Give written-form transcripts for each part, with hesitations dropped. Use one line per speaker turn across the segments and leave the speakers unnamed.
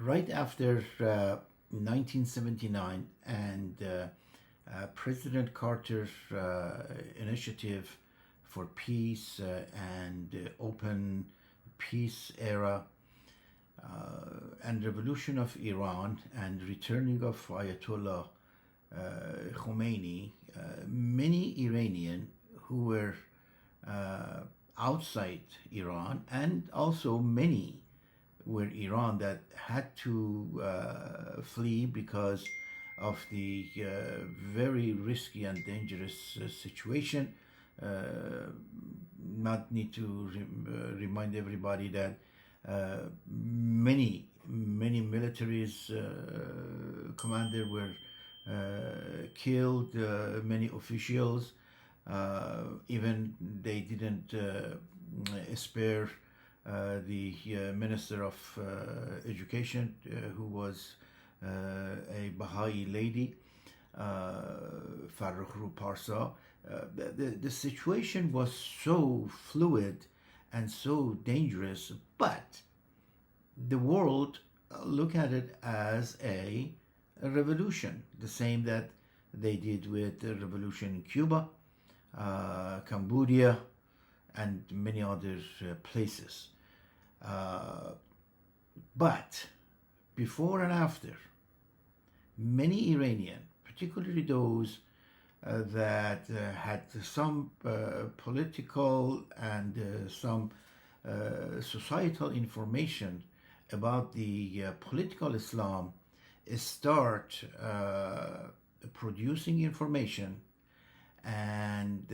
right after 1979 and President Carter's initiative for peace and open peace era and revolution of Iran and returning of Ayatollah Khomeini, many Iranian who were outside Iran, and also many were Iran that had to flee because of the very risky and dangerous situation. Not need to remind everybody that many militaries commander were killed, many officials, even they didn't spare the Minister of Education, who was a Baha'i lady, Farrukhru Parsa. The situation was so fluid and so dangerous, but the world look at it as a revolution, the same that they did with the revolution in Cuba, Cambodia, and many other places. But before and after, many Iranian, particularly those that had some political and some societal information about the political Islam, start producing information and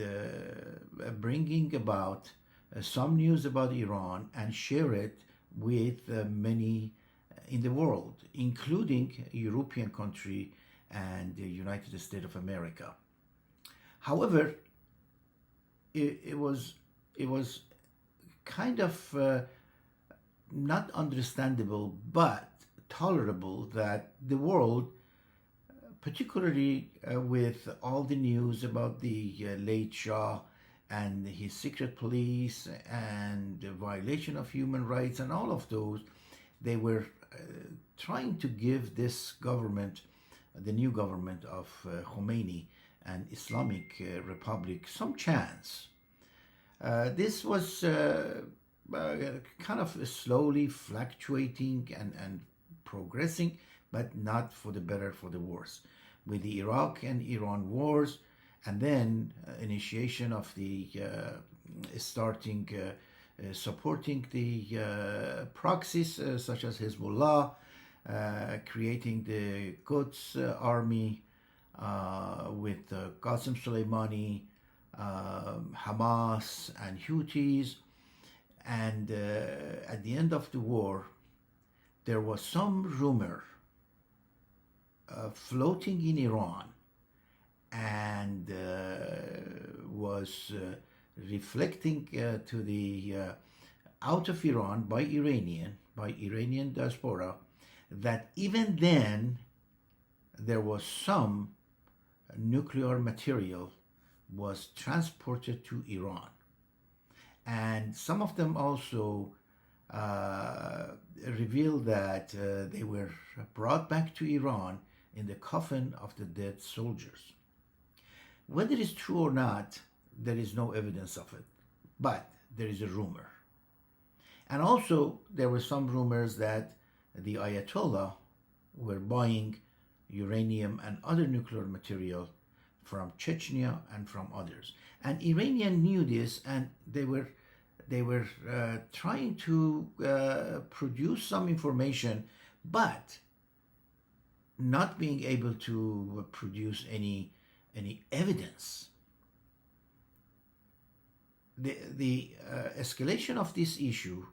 bringing about some news about Iran and share it with many in the world, including European country and the United States of America. However, it was kind of not understandable but tolerable that the world, particularly with all the news about the late Shah and his secret police and the violation of human rights and all of those, they were trying to give this government, the new government of Khomeini and Islamic Republic, some chance. This was kind of slowly fluctuating and progressing, but not for the better, for the worse. With the Iraq and Iran wars, and then initiation of the supporting the proxies such as Hezbollah, creating the Quds army with Qasem Soleimani, Hamas, and Houthis. And at the end of the war, there was some rumor floating in Iran and was reflecting to the out of Iran by Iranian diaspora, that even then there was some nuclear material was transported to Iran, and some of them also revealed that they were brought back to Iran in the coffin of the dead soldiers. Whether it's true or not, there is no evidence of it, but there is a rumor. And also there were some rumors that the Ayatollah were buying uranium and other nuclear material from Chechnya and from others. And Iranians knew this, and they were trying to produce some information, but not being able to produce any evidence. The escalation of this issue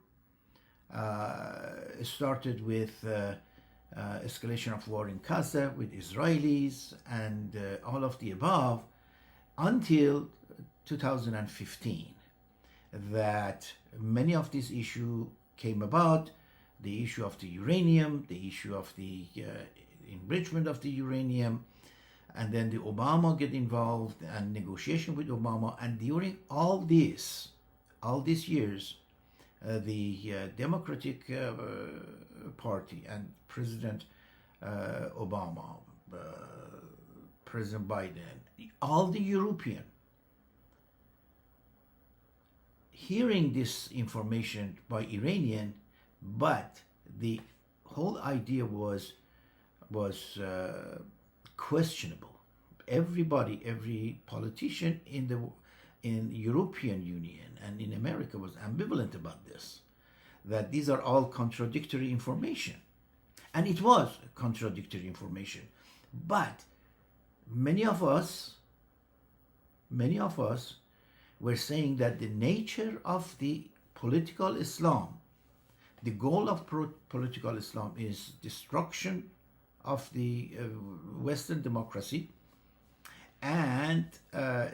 started with escalation of war in Gaza with Israelis and all of the above, until 2015, that many of these issues came about. The issue of the uranium, the issue of the enrichment of the uranium, and then the Obama get involved and negotiation with Obama. And during all these years, the Democratic party and President Obama, President Biden, all the European, hearing this information by Iranian, but the whole idea was questionable. Everybody, every politician in European Union and in America was ambivalent about this, that these are all contradictory information. And it was contradictory information. But many of us were saying that the nature of the political Islam, the goal of political Islam is destruction of the Western democracy and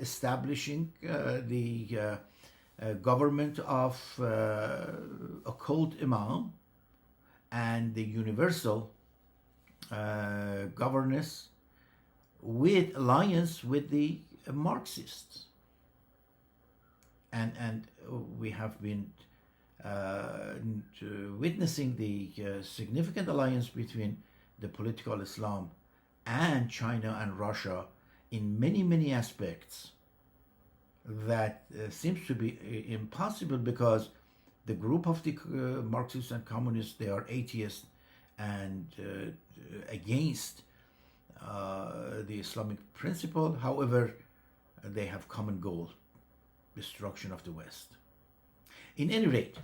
establishing the government of occult imam and the universal governance with alliance with the Marxists. And we have been witnessing the significant alliance between the political Islam and China and Russia in many aspects that seems to be impossible, because the group of the Marxists and communists, they are atheists and against the Islamic principle. However, they have common goal: destruction of the West. In any rate,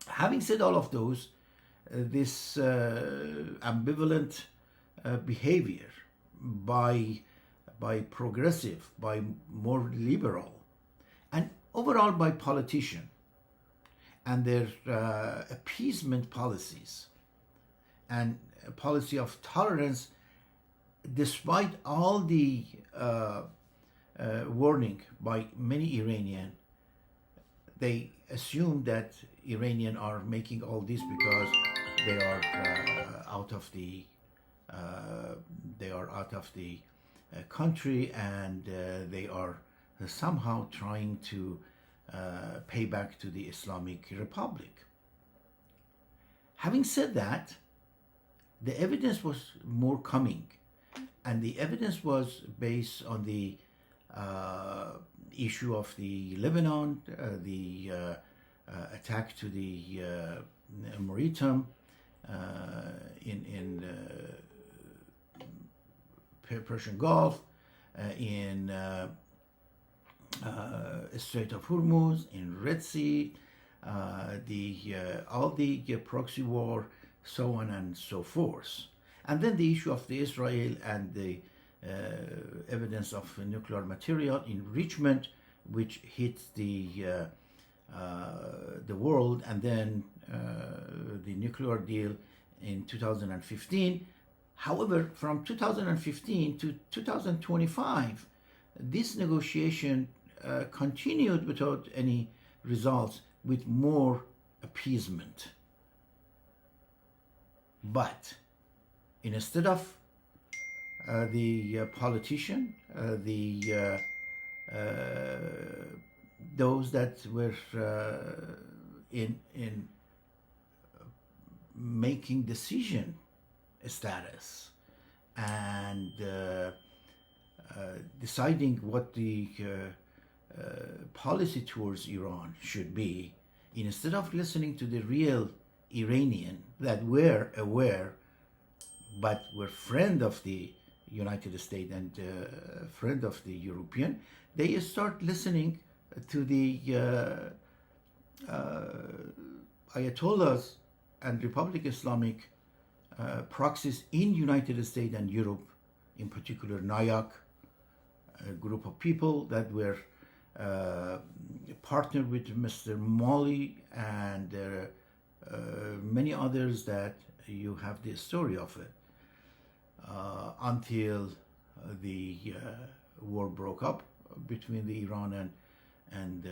having said all of those, this ambivalent behavior by progressive, by more liberal, and overall by politicians and their appeasement policies and a policy of tolerance, despite all the warning by many Iranian, they assume that Iranian are making all this because they are out of the country, and they are somehow trying to pay back to the Islamic Republic. Having said that, the evidence was more coming, and the evidence was based on the issue of the Lebanon, the attack to the Maritime in Persian Gulf, in Strait of Hormuz, in Red Sea, all the proxy war, so on and so forth. And then the issue of the Israel and the evidence of nuclear material enrichment, which hit the world, and then the nuclear deal in 2015. However, from 2015 to 2025, this negotiation continued without any results, with more appeasement. But instead of the politician, those that were in making decision status and deciding what the policy towards Iran should be, instead of listening to the real Iranian that were aware but were friend of the United States and friend of the European, they start listening to the Ayatollahs and Republic Islamic proxies in United States and Europe, in particular NIAC, a group of people that were partnered with Mr. Mali and many others that you have the story of it, until the war broke up between the Iran and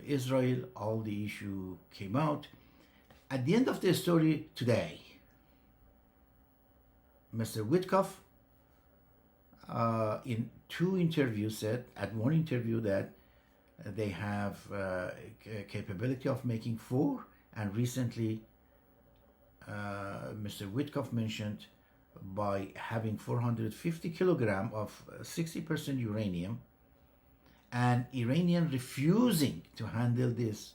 Israel. All the issue came out. At the end of the story today, Mr. Witkoff, in two interviews, said at one interview that they have a capability of making 4, and recently Mr. Witkoff mentioned, by having 450 kilogram of 60% uranium, and Iranian refusing to handle this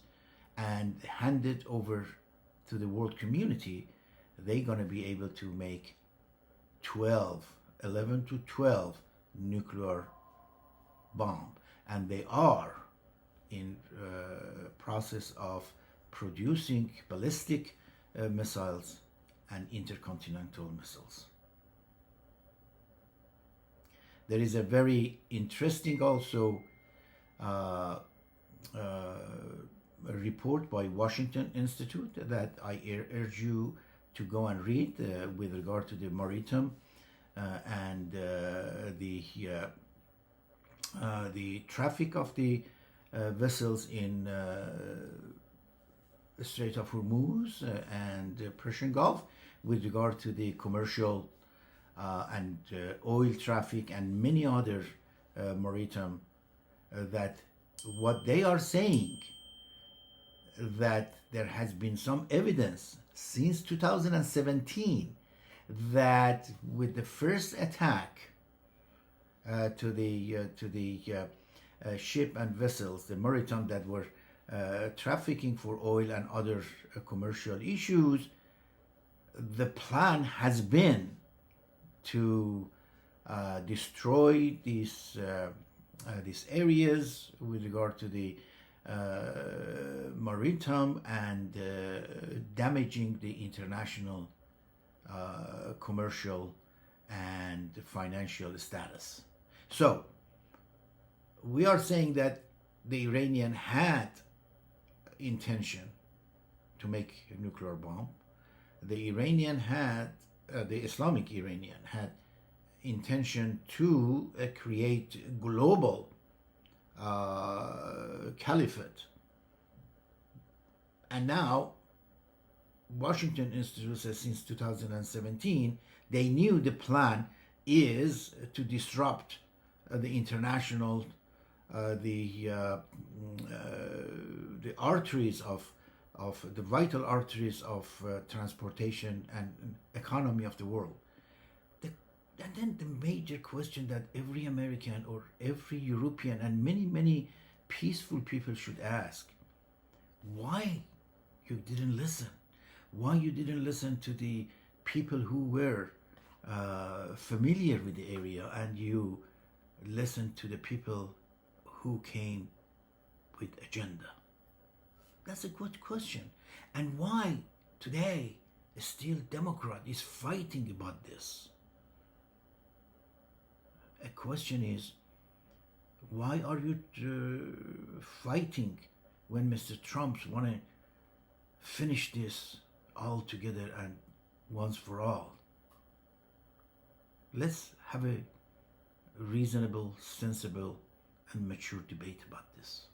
and hand it over to the world community, they're going to be able to make 11 to 12 nuclear bomb, and they are in process of producing ballistic missiles and intercontinental missiles. There is a very interesting also report by Washington Institute that I urge you to go and read with regard to the maritime and the traffic of the vessels in the Strait of Hormuz and the Persian Gulf with regard to the commercial and oil traffic and many other maritime, that what they are saying, that there has been some evidence since 2017 that with the first attack to the ship and vessels, the maritime that were trafficking for oil and other commercial issues, the plan has been to destroy these areas with regard to the maritime and damaging the international commercial and financial status. So we are saying that the Iranian had intention to make a nuclear bomb. The Iranian had, the Islamic Iranian had intention to create global caliphate. And now Washington Institute says since 2017 they knew the plan is to disrupt the international the arteries of the vital arteries of transportation and economy of the world. And then the major question that every American or every European and many peaceful people should ask: why you didn't listen? Why you didn't listen to the people who were familiar with the area, and you listened to the people who came with agenda? That's a good question. And why today still Democrat is fighting about this? A question is, why are you fighting when Mr. Trump want to finish this all together and once for all? Let's have a reasonable, sensible, and mature debate about this.